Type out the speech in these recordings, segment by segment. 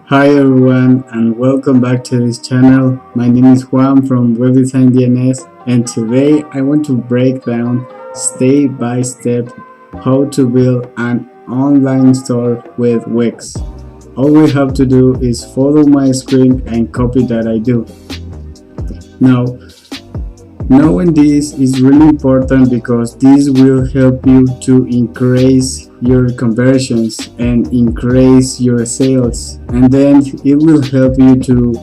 Hi everyone and welcome back to this channel. My name is Juan from Web Design DNS, and today I want to break down step by step how to build an online store with Wix. All we have to do is follow my script and copy that I do. Now, knowing this is really important because this will help you to increase your conversions and increase your sales, and then it will help you to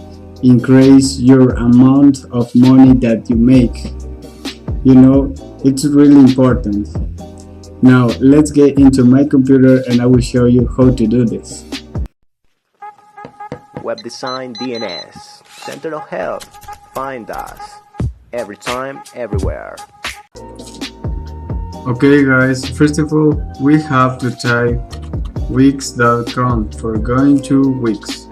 increase your amount of money that you make. It's really important. Now let's get into my computer and I will show you how to do this. Web Design DNS, Center of Help. Find us every time, everywhere. Okay guys, first of all we have to type wix.com for going to Wix.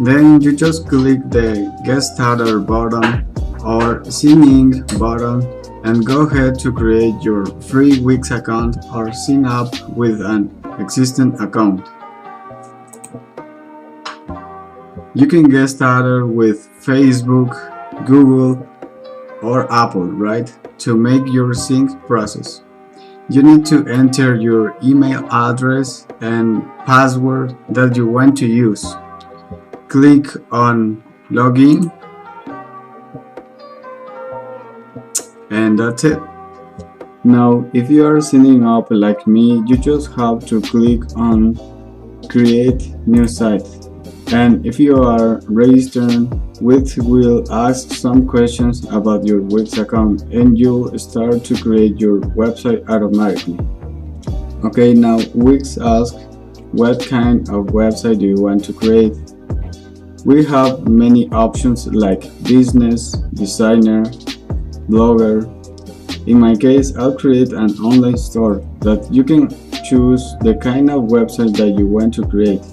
Then you just click the Get Started button or Sign In button and go ahead to create your free Wix account or sign up with an existing account. You can get started with Facebook, Google, or Apple, right? To make your sync process, you need to enter your email address and password that you want to use. Click on Login, and that's it. Now, if you are signing up like me, you just have to click on Create New Site. And if you are registered, Wix will ask some questions about your Wix account and you'll start to create your website automatically. Okay, now Wix asks what kind of website do you want to create. We have many options like business, designer, blogger. In my case, I'll create an online store that you can choose the kind of website that you want to create.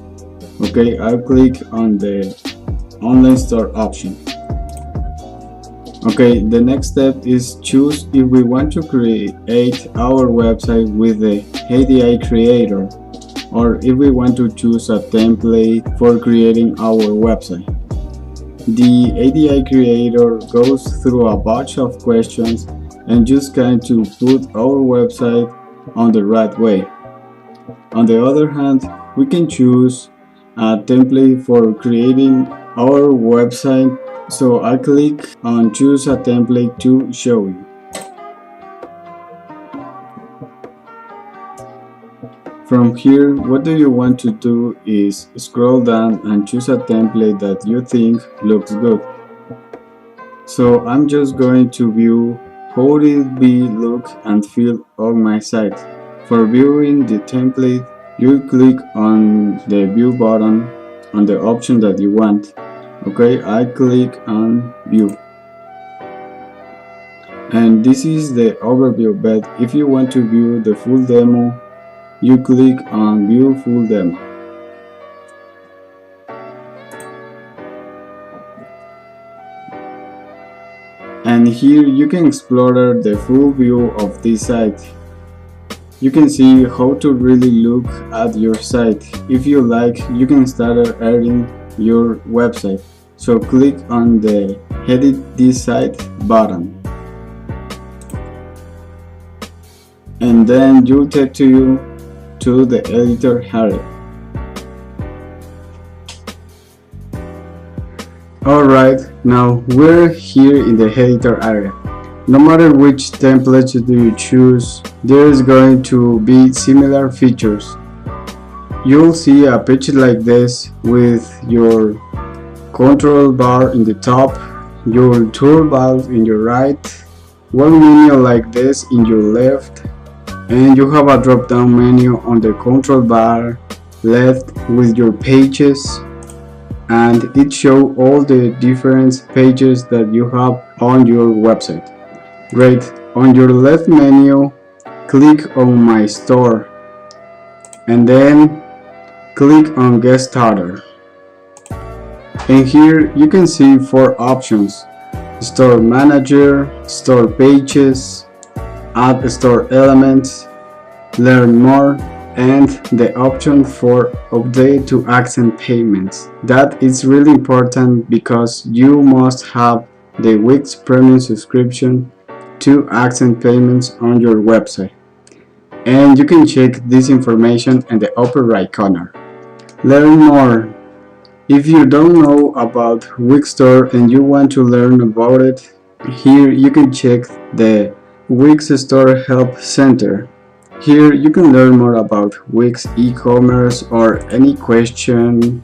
Okay, I'll click on the online store option. Okay, the next step is choose if we want to create our website with the ADI creator or if we want to choose a template for creating our website. The ADI creator goes through a bunch of questions and just kind to put our website on the right way. On the other hand, we can choose a template for creating our website, so I click on choose a template to show you. From here, what do you want to do is scroll down and choose a template that you think looks good. So I'm just going to view how it will be look and feel on my site. For viewing the template, you click on the view button on the option that you want. Okay, I click on view. And this is the overview, but if you want to view the full demo, you click on view full demo. And here you can explore the full view of this site. You can see how to really look at your site. If you like, you can start editing your website. So click on the Edit This Site button. And then you'll take you to the editor area. Alright, now we're here in the editor area. No matter which template do you choose, there is going to be similar features. You'll see a page like this with your control bar in the top, your toolbar in your right, one menu like this in your left, and you have a drop down menu on the control bar left with your pages, and it shows all the different pages that you have on your website. Great. On your left menu, click on My Store and then click on Get Started. And here you can see 4 options: Store Manager, Store Pages, Add Store Elements, Learn More, and the option for update to accent payments. That is really important because you must have the Wix Premium subscription to accent payments on your website. And you can check this information in the upper right corner. Learn more. If you don't know about Wix Store and you want to learn about it, here you can check the Wix Store Help Center. Here you can learn more about Wix e-commerce or any question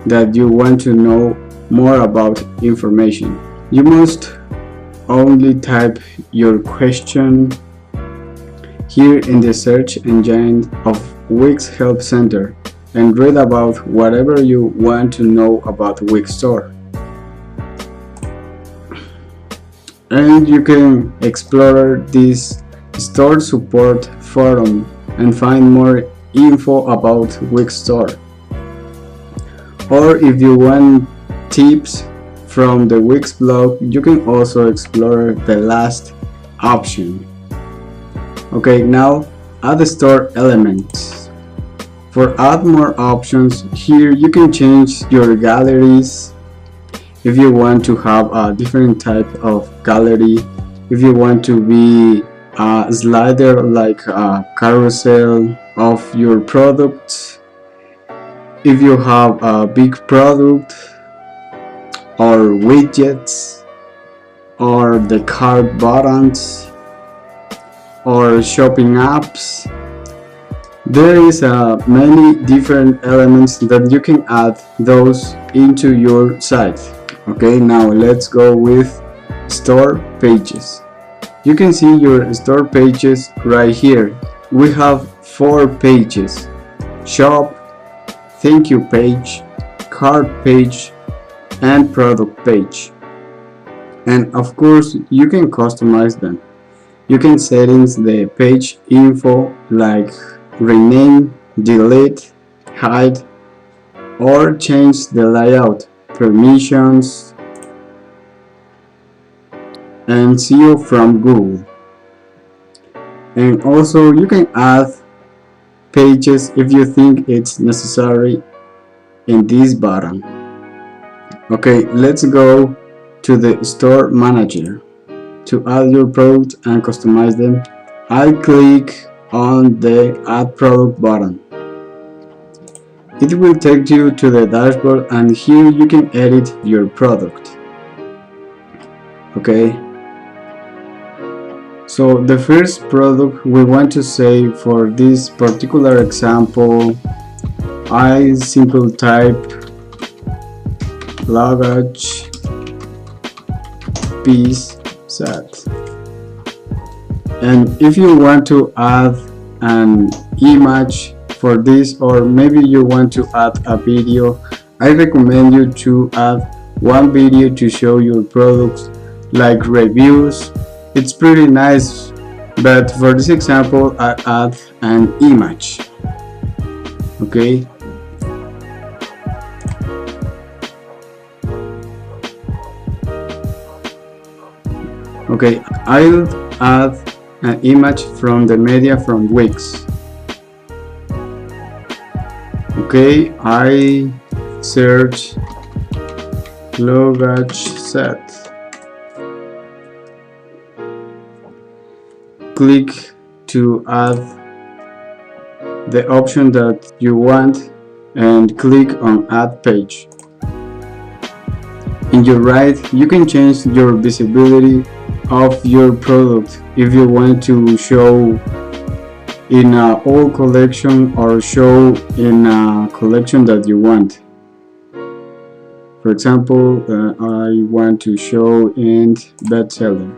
that you want to know more about information. You must only type your question here in the search engine of Wix Help Center and read about whatever you want to know about Wix Store. And you can explore this store support forum and find more info about Wix Store. Or if you want tips from the Wix blog, you can also explore the last option. Okay, now add store elements. For add more options, here you can change your galleries if you want to have a different type of gallery, if you want to be a slider like a carousel of your products, if you have a big product or widgets or the cart buttons or shopping apps. There is many different elements that you can add those into your site. Okay, now let's go with store pages. You can see your store pages right here. We have 4 pages: shop, thank you page, cart page, and product page. And of course you can customize them. You can settings the page info like rename, delete, hide, or change the layout, permissions, and SEO from Google. And also you can add pages if you think it's necessary in this button. Okay, let's go to the store manager. To add your product and customize them, I click on the add product button. It will take you to the dashboard and here you can edit your product. Okay, so the first product we want to say for this particular example, I simply type luggage piece set. And if you want to add an image for this, or maybe you want to add a video, I recommend you to add one video to show your products, like reviews. It's pretty nice, but for this example I add an image. Okay, okay, I'll add an image from the media from Wix. Okay, I search luggage set. Click to add the option that you want and click on add page. In your right, you can change your visibility of your product if you want to show in a old collection or show in a collection that you want. For example, I want to show in bestseller.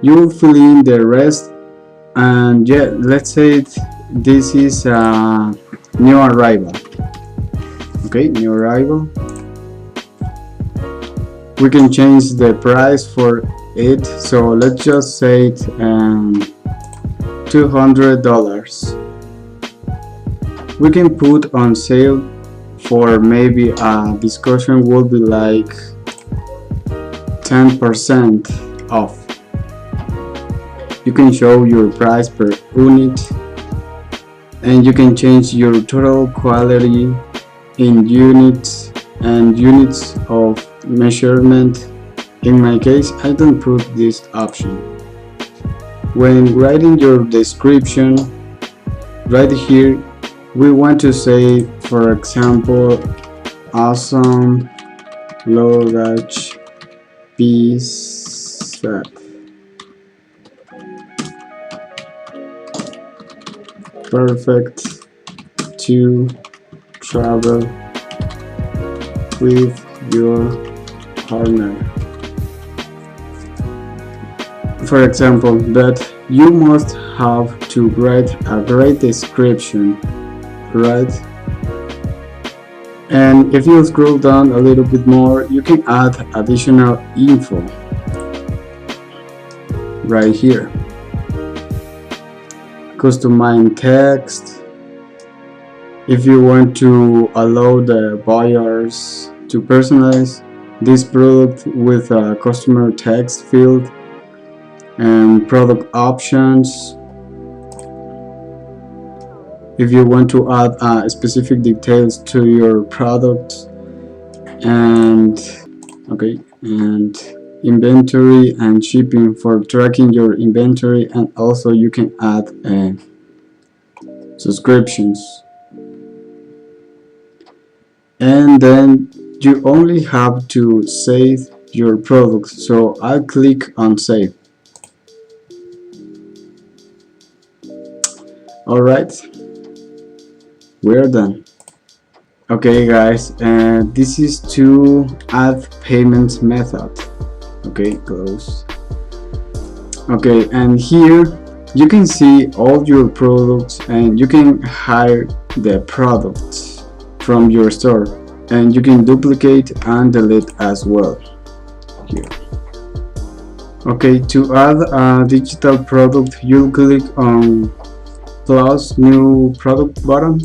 You will fill in the rest, and yeah, let's say this is a new arrival. Okay, new arrival. We can change the price for it, so let's just say it $200. We can put on sale for maybe a discussion will be like 10% off. You can show your price per unit, and you can change your total quality in units and units of measurement. In my case, I don't put this option. When writing your description, right here, we want to say, for example, awesome luggage piece set. Perfect to travel with your partner. For example, but you must have to write a great description, right? And if you scroll down a little bit more, you can add additional info right here. Customize text. If you want to allow the buyers to personalize this product with a customer text field, and product options. If you want to add specific details to your product, and inventory and shipping for tracking your inventory, and also you can add subscriptions. And then you only have to save your product, so I'll click on save. Alright, we're done. Okay guys, this is to add payment method. Okay, close. Okay, and here you can see all your products, and you can hide the products from your store, and you can duplicate and delete as well here. Okay, to add a digital product, you'll click on plus new product button,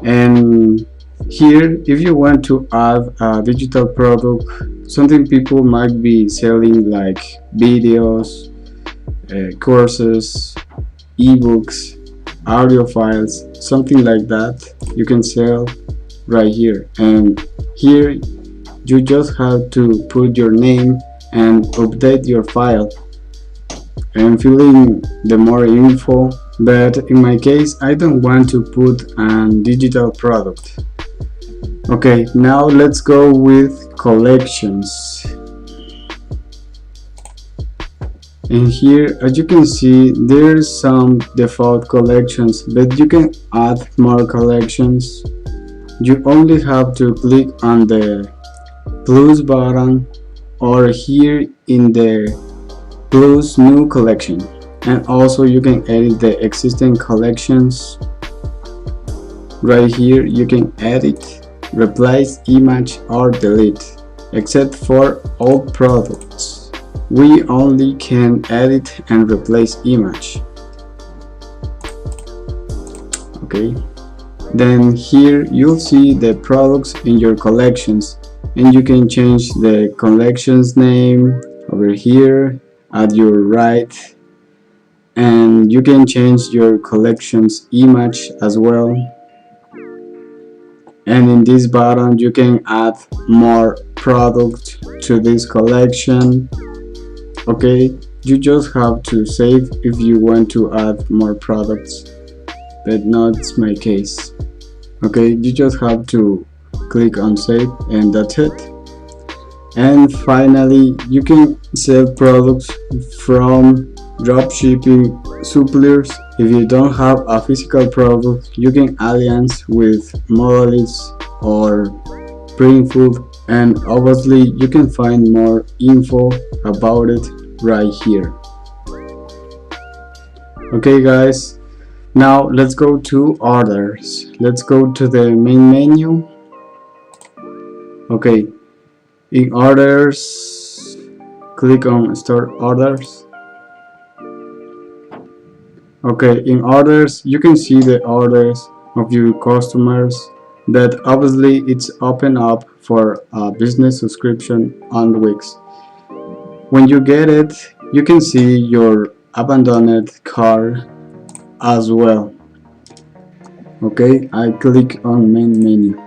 and here if you want to add a digital product, something people might be selling like videos, courses, ebooks, audio files, something like that, you can sell right here. And here you just have to put your name and update your file and fill in the more info, but in my case I don't want to put a digital product. Okay, now let's go with collections. And here, as you can see, there's some default collections, but you can add more collections. You only have to click on the plus button, or here in the plus new collection, and also you can edit the existing collections. Right here you can edit, replace image or delete, except for old products. We only can edit and replace image. Okay, then here you'll see the products in your collections, and you can change the collections name over here at your right, and you can change your collections image as well. And in this button you can add more product to this collection. Okay, you just have to save if you want to add more products, but not my case. Okay, you just have to click on save, and that's it. And finally, you can sell products from dropshipping suppliers. If you don't have a physical product, you can alliance with Modalists or Printful, and obviously you can find more info about it right here. Okay guys, now let's go to orders. Let's go to the main menu. Okay, in orders, click on store orders. Okay, in orders you can see the orders of your customers, but obviously it's open up for a business subscription on Wix. When you get it, you can see your abandoned cart as well. Okay, I click on main menu.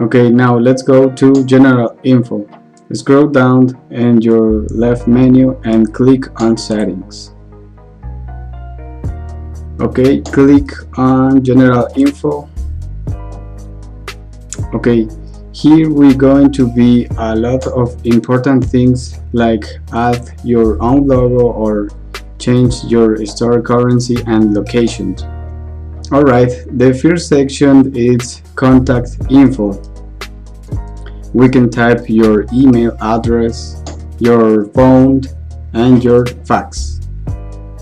Okay, now let's go to general info. Scroll down in your left menu and click on settings. Okay, click on general info. Okay, here we're going to be a lot of important things like add your own logo or change your store currency and location. Alright, the first section is contact info. We can type your email address, your phone, and your fax.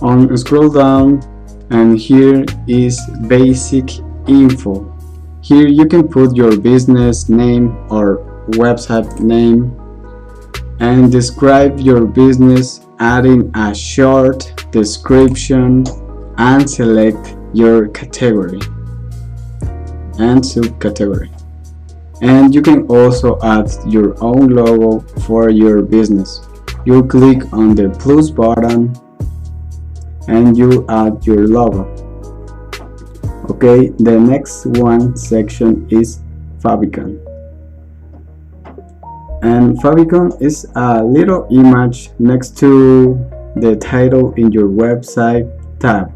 On scroll down, and here is basic info. Here you can put your business name or website name and describe your business, adding a short description and select your category and subcategory. And you can also add your own logo for your business. You click on the plus button and you add your logo. Okay, the next one section is favicon. And favicon is a little image next to the title in your website tab.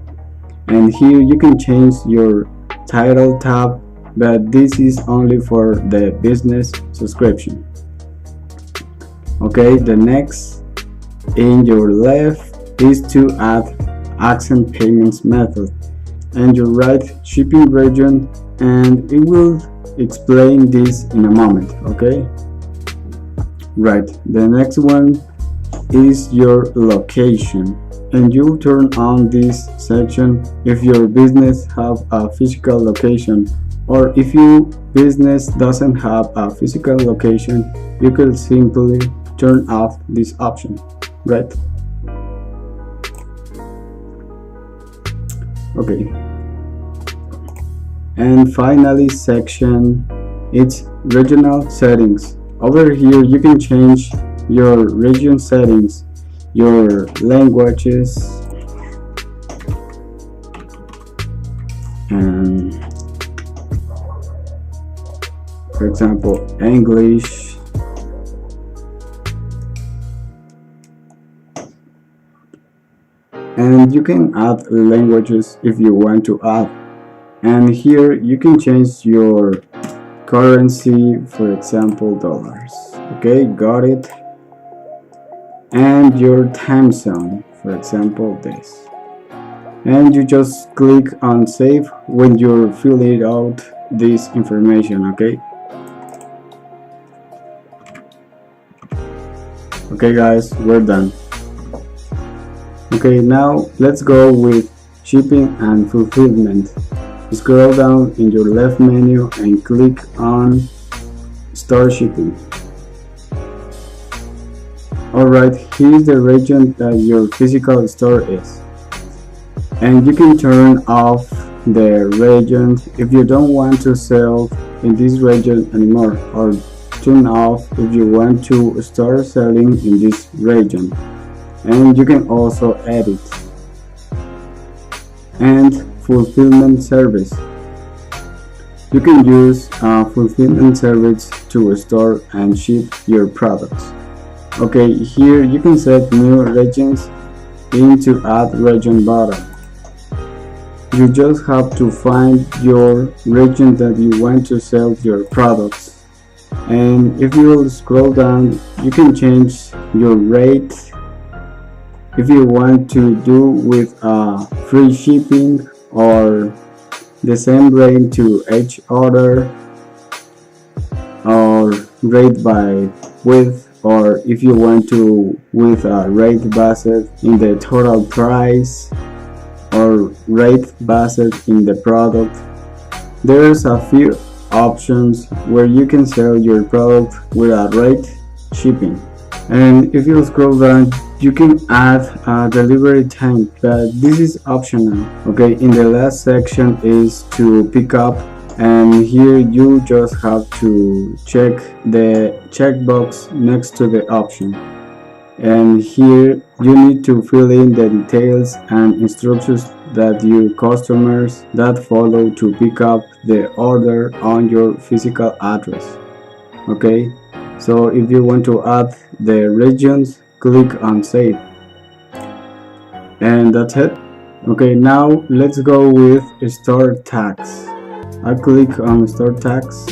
And here you can change your title tab, but this is only for the business subscription. Okay, the next in your left is to add accent payments method, and your right shipping region, and it will explain this in a moment. Okay, right, the next one is your location, and you turn on this section if your business have a physical location, or if your business doesn't have a physical location, you can simply turn off this option, right? Okay, and finally section it's regional settings. Over here you can change your region settings, your languages, and for example English, and you can add languages if you want to add. And here you can change your currency, for example dollars. Okay, got it. And your time zone, for example this. And you just click on save when you're filling out this information. Okay, okay guys, we're done. Okay, now let's go with shipping and fulfillment. Scroll down in your left menu and click on store shipping. Alright, here's the region that your physical store is, and you can turn off the region if you don't want to sell in this region anymore, or turn off if you want to start selling in this region. And you can also edit. And fulfillment service. You can use a fulfillment service to store and ship your products. Okay, here you can set new regions into add region button. You just have to find your region that you want to sell your products. And if you will scroll down, you can change your rate if you want to do with free shipping or the same rate to each order, or rate by width, or if you want to with a rate based in the total price or rate based in the product. There's a few options where you can sell your product with a rate shipping. And if you scroll down, you can add a delivery time, but this is optional. Okay, in the last section is to pick up, and here you just have to check the checkbox next to the option. and here you need to fill in the details and instructions that your customers that follow to pick up the order on your physical address. Okay, so if you want to add the regions, click on save, and that's it. Okay, now let's go with store tags. I click on store tags.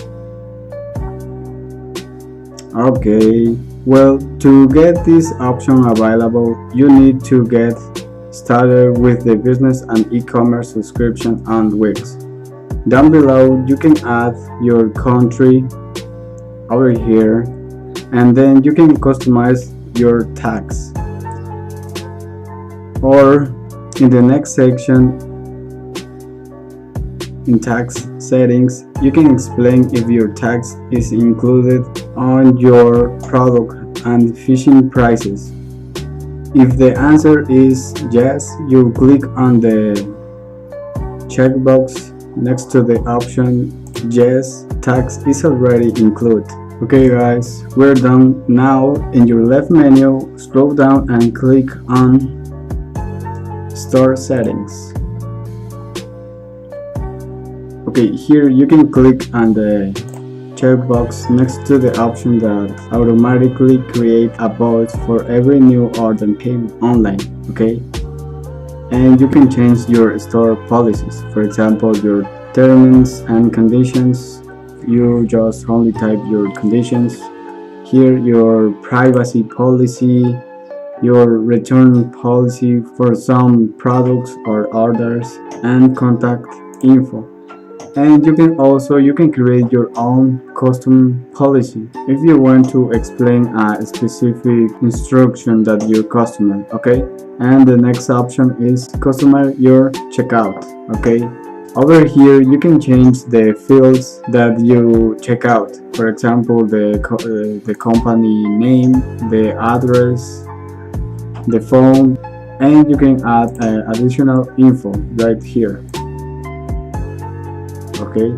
Okay, well, to get this option available, you need to get started with the business and e-commerce subscription on Wix. Down below, you can add your country over here, and then you can customize your tags. Or in the next section, in tax settings, you can explain if your tax is included on your product and fishing prices. If the answer is yes, you click on the checkbox next to the option yes, tax is already included. Okay guys, we're done. Now in your left menu, scroll down and click on Store Settings. Okay, here you can click on the checkbox next to the option that automatically create a bot for every new order payment online. Okay, and you can change your store policies. For example, your terms and conditions. You just only type your conditions. Here, your privacy policy, your return policy for some products or orders, and contact info. And you can create your own custom policy if you want to explain a specific instruction that your customer. Okay, and the next option is customize your checkout. Okay, over here you can change the fields that you check out. For example, the company name, the address, the phone, and you can add additional info right here. Okay,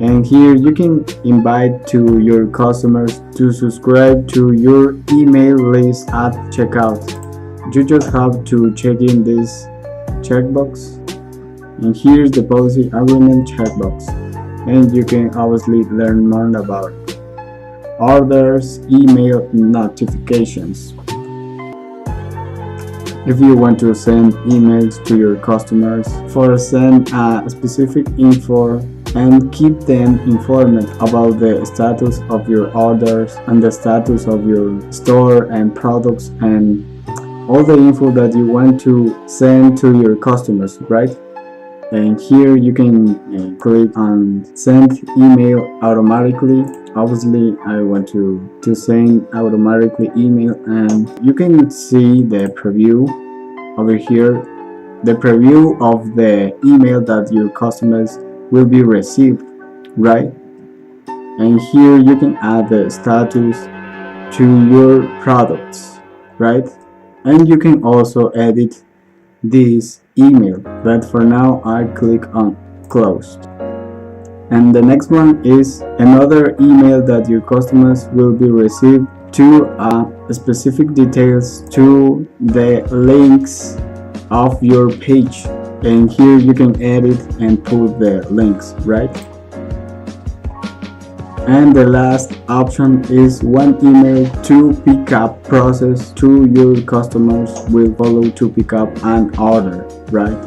and here you can invite to your customers to subscribe to your email list at checkout. You just have to check in this checkbox, and here's the policy agreement checkbox, and you can obviously learn more about orders, email notifications. If you want to send emails to your customers for send a specific info and keep them informed about the status of your orders and the status of your store and products and all the info that you want to send to your customers, right? And here you can click on send email automatically. Obviously I want to send automatically email, and you can see the preview over here, the preview of the email that your customers will be received, right? And here you can add the status to your products, right? And you can also edit this email, but for now I click on closed. And the next one is another email that your customers will be received to specific details to the links of your page, and here you can edit and put the links, right? And the last option is one email to pick up process to your customers will follow to pick up an order, right?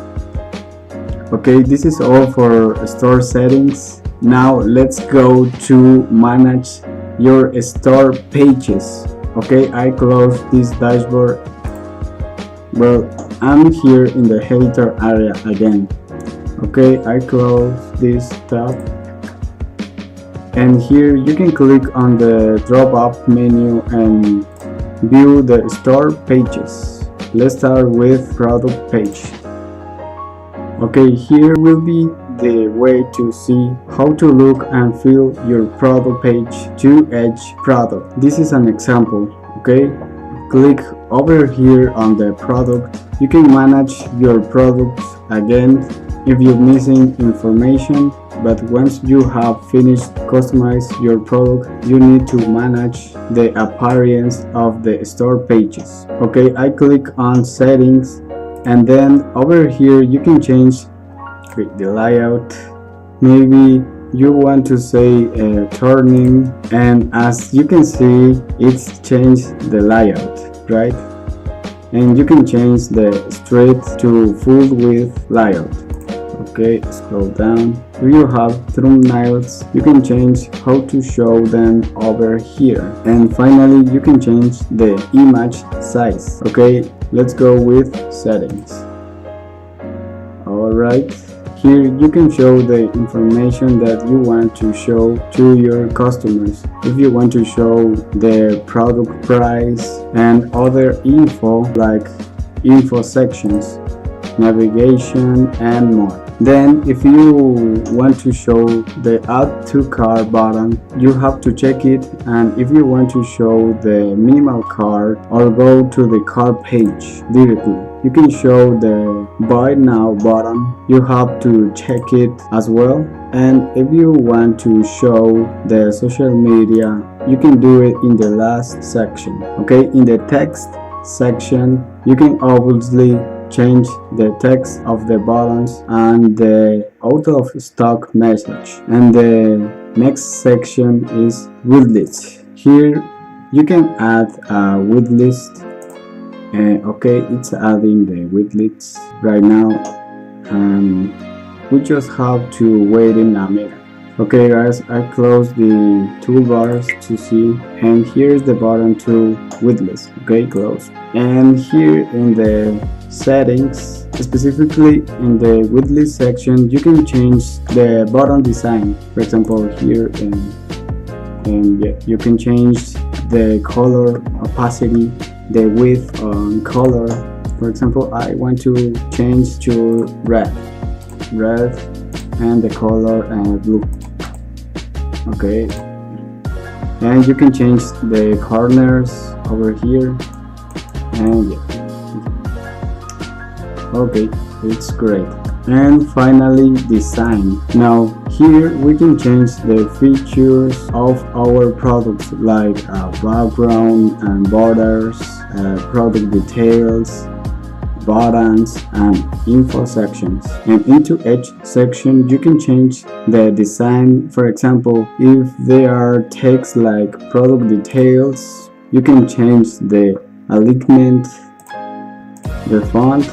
Okay, this is all for store settings. Now let's go to manage your store pages. Okay, I close this dashboard. Well, I'm here in the editor area again. Okay, I close this tab, and here you can click on the drop-up menu and view the store pages. Let's start with product page. Okay, here will be the way to see how to look and feel your product page to each product. This is an example. Okay, click over here on the product. You can manage your products again if you're missing information. But once you have finished customize your product, you need to manage the appearance of the store pages. Okay, I click on settings, and then over here you can change the layout. Maybe you want to say turning, and as you can see it's changed the layout, right? And you can change the straight to full width layout. Okay, scroll down. If you have thumbnails, you can change how to show them over here. And finally, you can change the image size. Okay, let's go with settings. Alright, here you can show the information that you want to show to your customers. If you want to show the product price and other info like info sections, navigation and more. Then if you want to show the add to cart button, you have to check it, and if you want to show the minimal cart or go to the cart page directly, you can show the buy now button. You have to check it as well. And if you want to show the social media, you can do it in the last section. Okay, in the text section you can obviously change the text of the buttons and the out of stock message. And the next section is widgets. Here you can add a widget. Okay, it's adding the widgets right now, and we just have to wait in a minute. Okay guys, I close the toolbars to see, and here's the button to widgets. Okay, close. And here in the settings, specifically in the widget section, you can change the button design. For example, here and yeah, you can change the color, opacity, the width and color. For example, I want to change to red, and the color blue. Okay, and you can change the corners over here, and yeah. Okay, it's great. And finally, design. Now here we can change the features of our products like background and borders, product details, buttons and info sections. And into each section you can change the design. For example, if there are text like product details, you can change the alignment, the font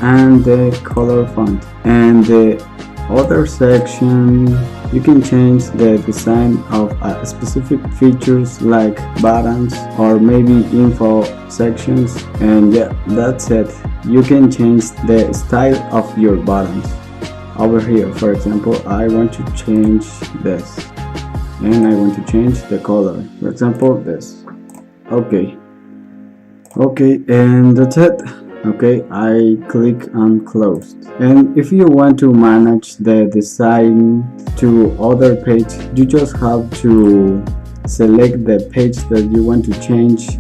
and the color font. And the other section you can change the design of specific features like buttons or maybe info sections. And yeah, that's it. You can change the style of your buttons over here. For example, I want to change this, and I want to change the color. For example, this. Okay, and that's it. Okay, I click on closed. And if you want to manage the design to other page, you just have to select the page that you want to change.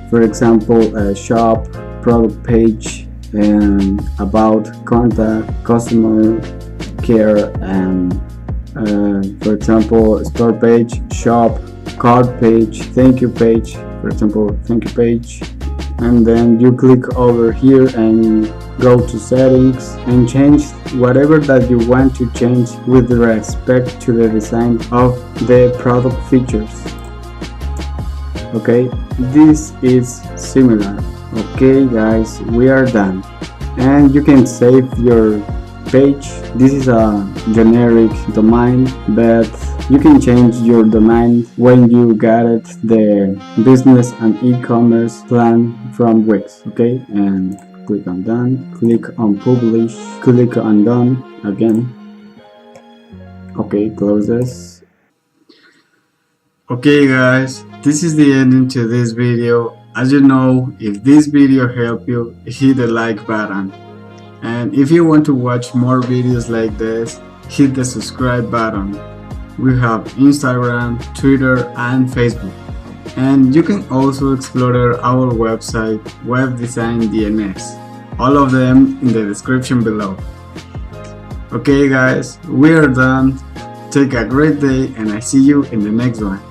For example, a shop, product page, and about, contact, customer care, and for example, store page, shop, card page, thank you page. For example, thank you page. And then you click over here and go to settings and change whatever that you want to change with respect to the design of the product features. Okay, this is similar. Okay guys, we are done, and you can save your page. This is a generic domain, but you can change your domain when you got it the business and e-commerce plan from Wix. Okay, and click on done, click on publish, click on done again. Okay, close this. Okay guys, this is the ending to this video. As you know, if this video helped you, hit the like button, and if you want to watch more videos like this, hit the subscribe button. We have Instagram, Twitter and Facebook, and you can also explore our website, Web Design DNS, all of them in the description below. Okay guys, we are done. Take a great day and I see you in the next one.